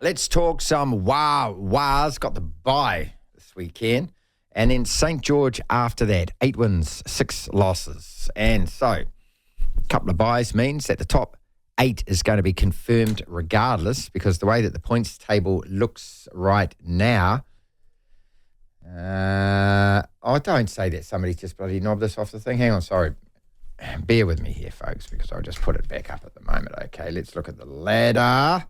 Let's talk some wahs. Got the bye this weekend. And then St. George after that. 8 wins, 6 losses. And so, a couple of byes means that the top 8 is going to be confirmed regardless, because the way that the points table looks right now, don't say that. Somebody's just bloody knobbed this off the thing. Hang on, sorry. Bear with me here, folks, because I'll just put it back up at the moment. Okay, let's look at the ladder.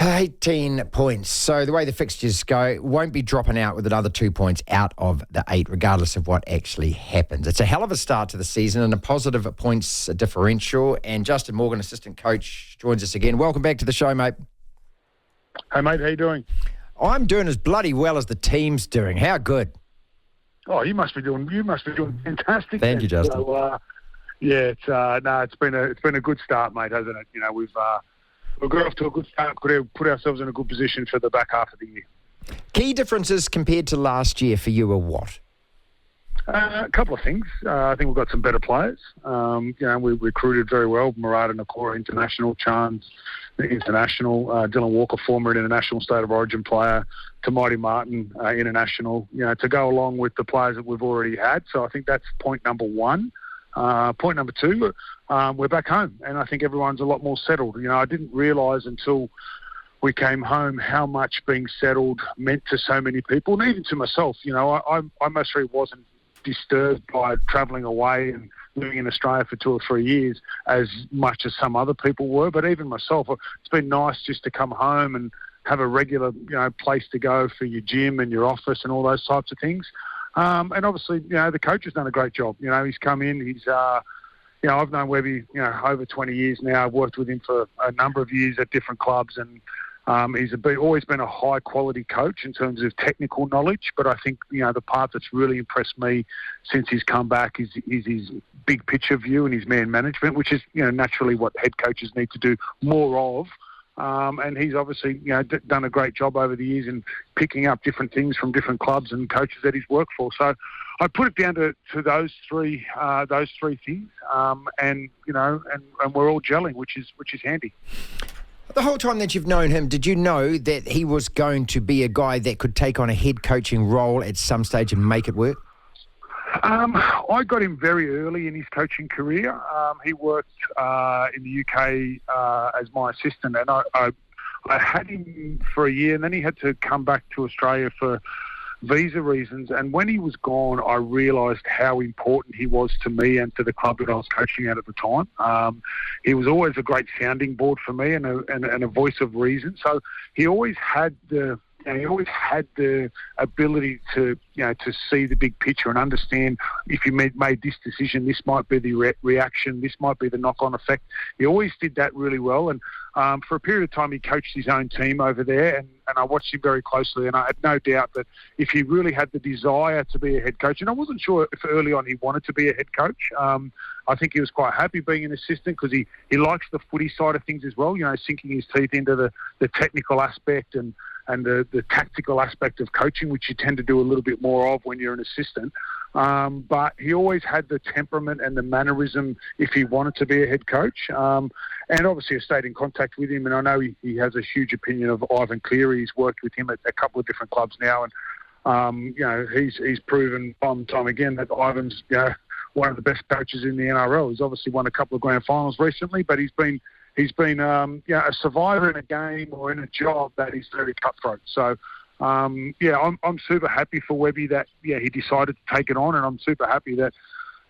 18 points. So the way the fixtures go, won't be dropping out with another 2 points out of the 8, regardless of what actually happens. It's a hell of a start to the season and a positive points differential. And Justin Morgan, assistant coach, joins us again. Welcome back to the show, mate. Hey, mate, how you doing? I'm doing as bloody well as the team's doing. How good? Oh, you must be doing fantastic. Thank you, Justin. So, it's been a good start, mate, hasn't it? You know, we've got off to a good start, put ourselves in a good position for the back half of the year. Key differences compared to last year for you are what? A couple of things. I think we've got some better players. We recruited very well. Murata Nakora, international. Chance, international. Dylan Walker, former international State of Origin player. Tamati Martin, international. To go along with the players that we've already had. So I think that's point number one. Point number two, we're back home, and I think everyone's a lot more settled. I didn't realise until we came home how much being settled meant to so many people, and even to myself. I most really wasn't disturbed by travelling away and living in Australia for 2 or 3 years as much as some other people were, but even myself, it's been nice just to come home and have a regular, place to go for your gym and your office and all those types of things. And obviously, the coach has done a great job. He's come in, I've known Webby, over 20 years now. I've worked with him for a number of years at different clubs, and he's always been a high-quality coach in terms of technical knowledge. But I think, the part that's really impressed me since he's come back is his big picture view and his man management, which is, naturally what head coaches need to do more of. And he's obviously, done a great job over the years in picking up different things from different clubs and coaches that he's worked for. So I put it down to those three things, and we're all gelling, which is handy. The whole time that you've known him, did you know that he was going to be a guy that could take on a head coaching role at some stage and make it work? I got him very early in his coaching career. He worked in the UK as my assistant, and I had him for a year, and then he had to come back to Australia for visa reasons. And when he was gone, I realised how important he was to me and to the club that I was coaching at the time. He was always a great sounding board for me and a voice of reason. So he always had the ability to see the big picture and understand if you made this decision, this might be the reaction, this might be the knock-on effect. He always did that really well. And for a period of time, he coached his own team over there, and I watched him very closely. And I had no doubt that if he really had the desire to be a head coach, and I wasn't sure if early on he wanted to be a head coach. I think he was quite happy being an assistant because he likes the footy side of things as well, sinking his teeth into the technical aspect and the tactical aspect of coaching, which you tend to do a little bit more of when you're an assistant. But he always had the temperament and the mannerism if he wanted to be a head coach. And obviously I stayed in contact with him, and I know he has a huge opinion of Ivan Cleary. He's worked with him at a couple of different clubs now, and he's proven time and time again that Ivan's one of the best coaches in the NRL. He's obviously won a couple of grand finals recently, but he's been a survivor in a game or in a job that is very cutthroat. So, I'm super happy for Webby that he decided to take it on, and I'm super happy that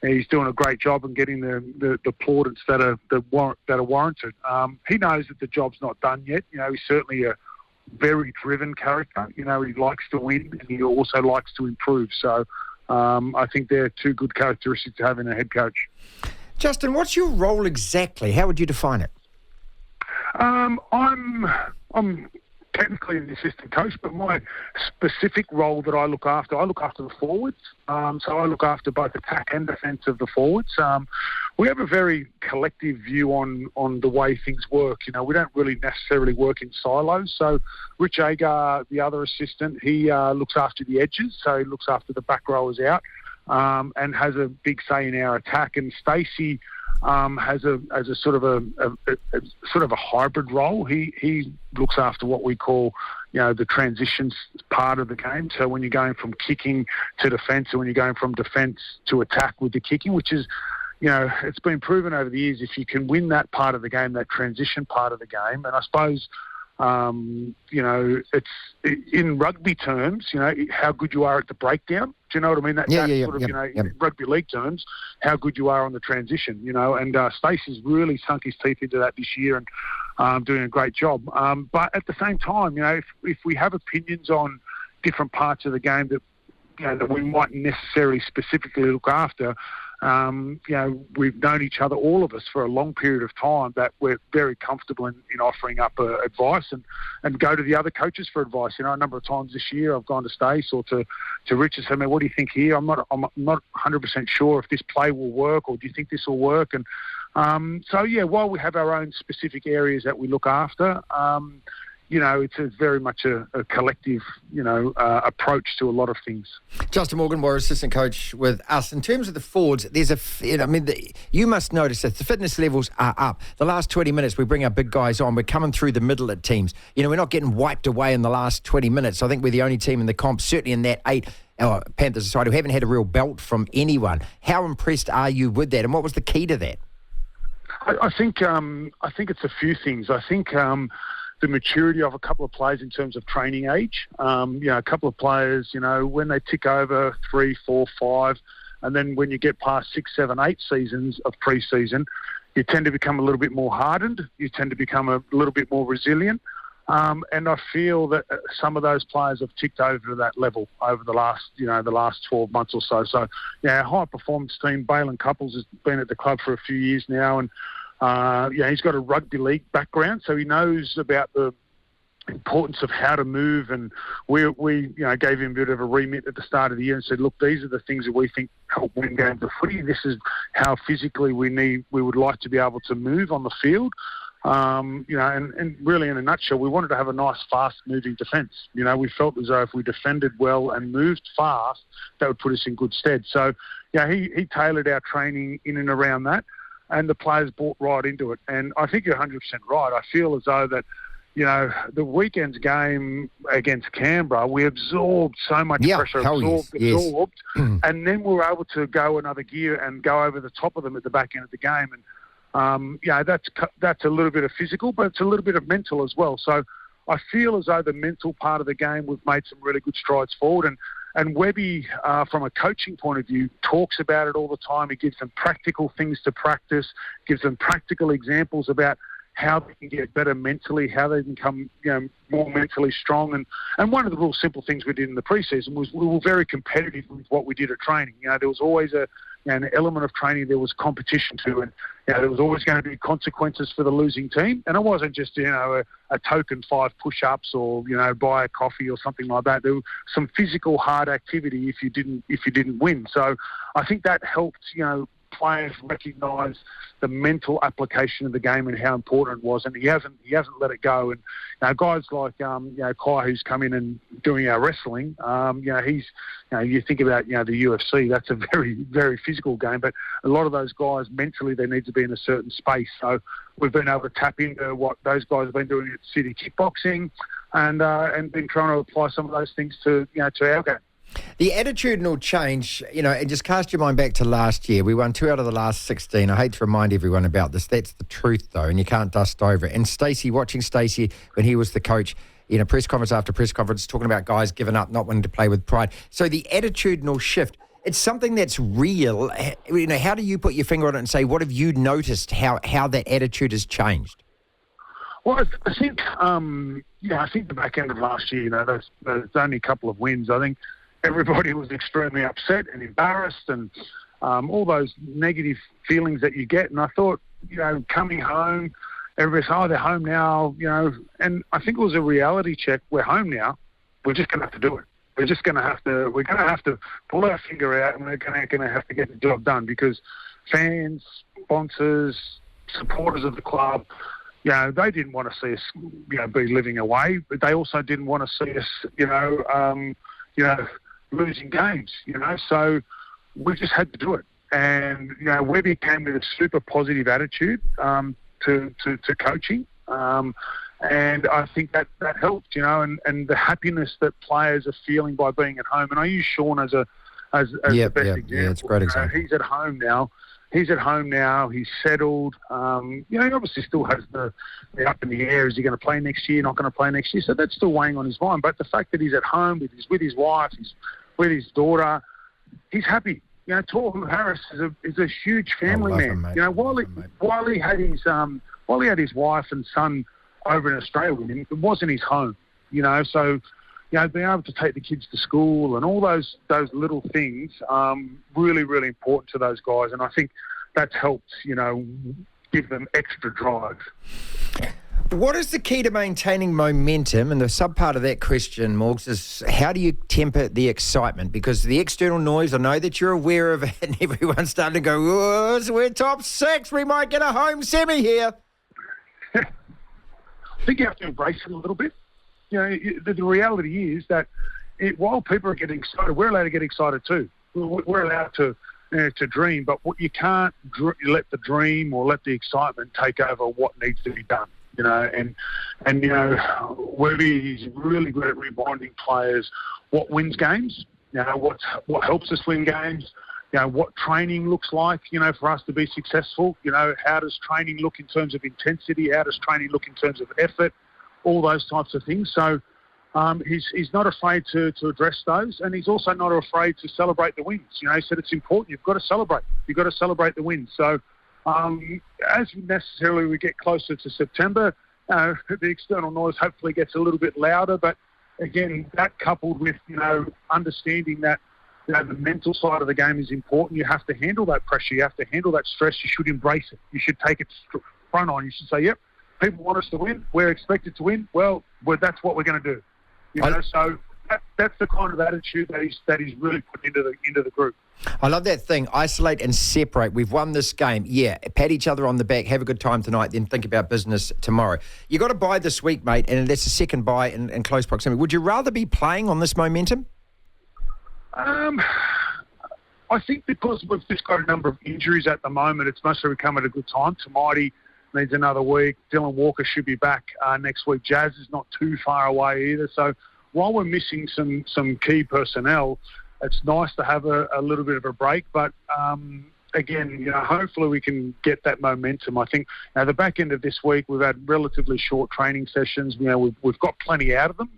he's doing a great job and getting the plaudits that are warranted. He knows that the job's not done yet. He's certainly a very driven character. He likes to win, and he also likes to improve. So, I think they're two good characteristics to have in a head coach. Justin, what's your role exactly? How would you define it? I'm technically an assistant coach, but my specific role that I look after the forwards. So I look after both attack and defence of the forwards. We have a very collective view on the way things work. We don't really necessarily work in silos. So Rich Agar, the other assistant, he looks after the edges. So he looks after the back rowers out. and has a big say in our attack. And Stacey has a sort of a hybrid role. He looks after what we call, the transitions part of the game. So when you're going from kicking to defence, and when you're going from defence to attack with the kicking, which is, it's been proven over the years, if you can win that part of the game, that transition part of the game, and I suppose, it's in rugby terms, how good you are at the breakdown. Do you know what I mean? In rugby league terms, how good you are on the transition, and Stacey's really sunk his teeth into that this year and doing a great job. But at the same time, if we have opinions on different parts of the game that we mightn't necessarily specifically look after, we've known each other, all of us, for a long period of time, that we're very comfortable in offering up advice and go to the other coaches for advice. A number of times this year I've gone to Stace or to Rich and said, "Man, what do you think here? I'm not 100% sure if this play will work, or do you think this will work?" And while we have our own specific areas that we look after, it's very much a collective, approach to a lot of things. Justin Morgan, Warriors assistant coach with us. In terms of the forwards, you must notice that the fitness levels are up. The last 20 minutes, we bring our big guys on. We're coming through the middle at teams. We're not getting wiped away in the last 20 minutes. I think we're the only team in the comp, certainly in that 8, Panthers side, who haven't had a real belt from anyone. How impressed are you with that, and what was the key to that? I think it's a few things. I think the maturity of a couple of players in terms of training age. A couple of players, when they tick over 3, 4, 5, and then when you get past 6, 7, 8 seasons of pre-season, you tend to become a little bit more hardened. You tend to become a little bit more resilient. And I feel that some of those players have ticked over to that level over the last 12 months or so. So, our high performance team, Balin Couples, has been at the club for a few years now, and he's got a rugby league background, so he knows about the importance of how to move. And we gave him a bit of a remit at the start of the year and said, look, these are the things that we think help win games of footy. This is how physically we would like to be able to move on the field. And really, in a nutshell, we wanted to have a nice, fast-moving defence. We felt as though if we defended well and moved fast, that would put us in good stead. So, he tailored our training in and around that, and the players bought right into it. And I think you're 100% right. I feel as though that, the weekend's game against Canberra, we absorbed so much pressure, absorbed, and then we were able to go another gear and go over the top of them at the back end of the game. And that's a little bit of physical, but it's a little bit of mental as well. So I feel as though the mental part of the game, we've made some really good strides forward. And Webby, from a coaching point of view, talks about it all the time. He gives them practical things to practice, gives them practical examples about how they can get better mentally, how they can become more mentally strong. And one of the real simple things we did in the preseason was we were very competitive with what we did at training. There was always an element of training there was competition to, and there was always going to be consequences for the losing team. And it wasn't just a token 5 push-ups or buy a coffee or something like that. There was some physical hard activity if you didn't win. So I think that helped players recognise the mental application of the game and how important it was, and he hasn't let it go. And guys like Kai, who's come in and doing our wrestling, he's you think about the UFC, that's a very, very physical game, but a lot of those guys mentally they need to be in a certain space. So we've been able to tap into what those guys have been doing at City Kickboxing, and been trying to apply some of those things to our game. The attitudinal change, and just cast your mind back to last year. We won 2 out of the last 16. I hate to remind everyone about this. That's the truth, though, and you can't dust over it. And watching Stacey when he was the coach, press conference after press conference, talking about guys giving up, not wanting to play with pride. So the attitudinal shift, it's something that's real. How do you put your finger on it and say, what have you noticed, how that attitude has changed? Well, I think, I think the back end of last year, there's only a couple of wins. I think everybody was extremely upset and embarrassed and all those negative feelings that you get. And I thought, coming home, everybody said, they're home now, and I think it was a reality check. We're home now. We're just going to have to do it. We're going to have to pull our finger out, and we're going to have to get the job done, because fans, sponsors, supporters of the club, they didn't want to see us, be living away, but they also didn't want to see us, losing games, So we just had to do it. And, Webby came with a super positive attitude to coaching. And I think that helped, and the happiness that players are feeling by being at home. And I use Sean as the best example. Yeah, it's a great example. He's at home now. He's settled. He obviously still has the up in the air. Is he going to play next year? Not going to play next year? So that's still weighing on his mind. But the fact that he's at home with his wife, he's with his daughter, he's happy. Torhu Harris is a huge family man. Him, while he had his wife and son over in Australia with him, it wasn't his home. So being able to take the kids to school and all those little things, really, really important to those guys. And I think that's helped, give them extra drive. What is the key to maintaining momentum? And the sub part of that question, Morgs, is how do you temper the excitement? Because the external noise, I know that you're aware of it, and everyone's starting to go, "Oh, we're top 6. We might get a home semi here." I think you have to embrace it a little bit. The reality is that while people are getting excited, we're allowed to get excited too. We're allowed to dream, but you can't let the dream or let the excitement take over what needs to be done. Webby is really good at reminding players what wins games. What helps us win games. What training looks like, for us to be successful. How does training look in terms of intensity? How does training look in terms of effort? All those types of things. So he's not afraid to address those, and he's also not afraid to celebrate the wins. He said it's important. You've got to celebrate. You've got to celebrate the wins. So as necessarily we get closer to September, the external noise hopefully gets a little bit louder. But again, that coupled with, understanding that the mental side of the game is important. You have to handle that pressure. You have to handle that stress. You should embrace it. You should take it front on. You should say, yep, people want us to win. We're expected to win. Well, that's what we're going to do. So that's the kind of attitude that he's really put into the group. I love that thing, isolate and separate. We've won this game. Yeah, pat each other on the back, have a good time tonight, then think about business tomorrow. You got a bye this week, mate, and that's a second bye in close proximity. Would you rather be playing on this momentum? I think because we've just got a number of injuries at the moment, it's mostly come at a good time. Tamati needs another week. Dylan Walker should be back next week. Jazz is not too far away either. So while we're missing some key personnel, it's nice to have a little bit of a break. But again, hopefully we can get that momentum. I think the back end of this week we've had relatively short training sessions. We've got plenty out of them.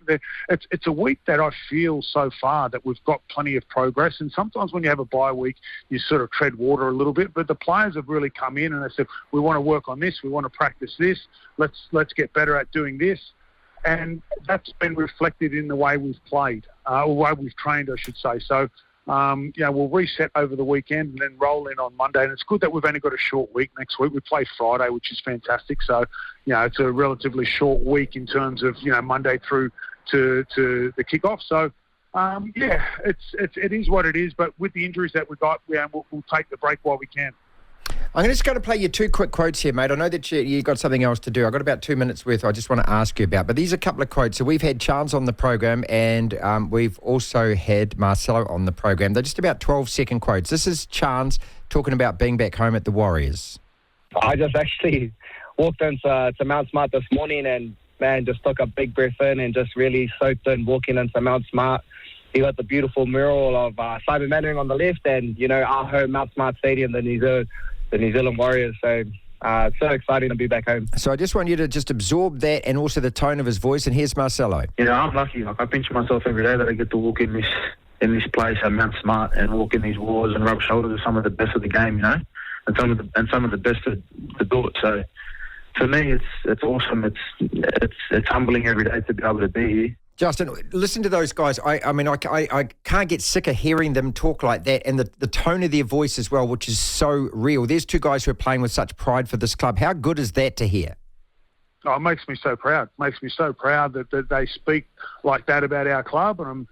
It's a week that I feel so far that we've got plenty of progress. And sometimes when you have a bye week, you sort of tread water a little bit. But the players have really come in and they said, we want to work on this. We want to practice this. Let's get better at doing this. And that's been reflected in the way we've played, or the way we've trained, I should say. So, we'll reset over the weekend and then roll in on Monday. And it's good that we've only got a short week next week. We play Friday, which is fantastic. So, it's a relatively short week in terms of, Monday through to the kickoff. So, it is what it is. But with the injuries that we've got, we'll take the break while we can. I'm just going to play you 2 quick quotes here, mate. I know that you got something else to do. I've got about 2 minutes worth I just want to ask you about. But these are a couple of quotes. So we've had Chance on the program and we've also had Marcelo on the program. They're just about 12-second quotes. This is Chance talking about being back home at the Warriors. I just actually walked into Mount Smart this morning and, man, just took a big breath in and just really soaked in walking into Mount Smart. You got the beautiful mural of Simon Mannering on the left and, our home Mount Smart Stadium, the New Zealand Warriors. So it's so exciting to be back home. So I just want you to just absorb that and also the tone of his voice. And here's Marcelo. I'm lucky. I pinch myself every day that I get to walk in this place at Mount Smart and walk in these walls and rub shoulders with some of the best of the game, and some of the best to do it. So for me, it's awesome. It's humbling every day to be able to be here. Justin, listen to those guys. I can't get sick of hearing them talk like that and the tone of their voice as well, which is so real. There's 2 guys who are playing with such pride for this club. How good is that to hear? Oh, it makes me so proud. It makes me so proud that they speak like that about our club. And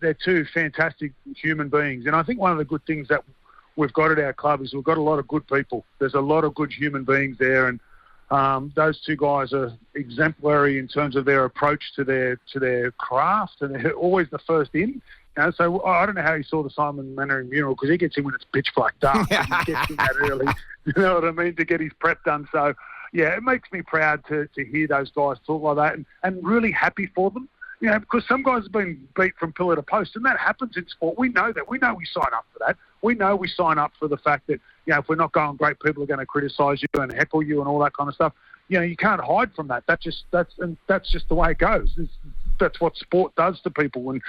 they're 2 fantastic human beings. And I think one of the good things that we've got at our club is we've got a lot of good people. There's a lot of good human beings there. And Those two guys are exemplary in terms of their approach to their craft, and they're always the first in. So I don't know how you saw the Simon Mannering mural, because he gets in when it's pitch black dark. He gets in that early, you know what I mean, to get his prep done. So, yeah, it makes me proud to hear those guys talk like that, and really happy for them. Because some guys have been beat from pillar to post, and that happens in sport. We know that. We know we sign up for that. We know we sign up for the fact that, if we're not going great, people are going to criticise you and heckle you and all that kind of stuff. You can't hide from that. That's just the way it goes. That's what sport does to people, and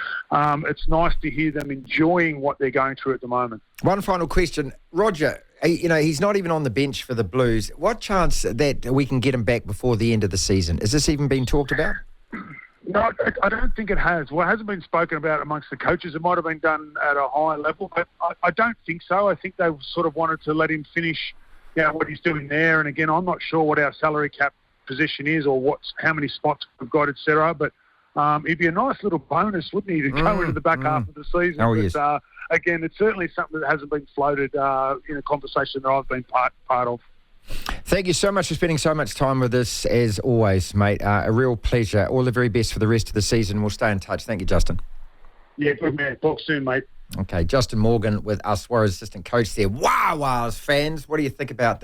it's nice to hear them enjoying what they're going through at the moment. One final question. Roger, he's not even on the bench for the Blues. What chance that we can get him back before the end of the season? Is this even being talked about? No, I don't think it has. Well, it hasn't been spoken about amongst the coaches. It might have been done at a higher level, but I don't think so. I think they sort of wanted to let him finish what he's doing there. And again, I'm not sure what our salary cap position is or how many spots we've got, etc. But it'd be a nice little bonus, wouldn't he, to go into the back half of the season. Oh, yes. But, again, it's certainly something that hasn't been floated in a conversation that I've been part of. Thank you so much for spending so much time with us, as always, mate. A real pleasure. All the very best for the rest of the season. We'll stay in touch. Thank you, Justin. Yeah, good man. Talk soon, mate. Okay, Justin Morgan with us, Warriors assistant coach there. Wow, fans. What do you think about that?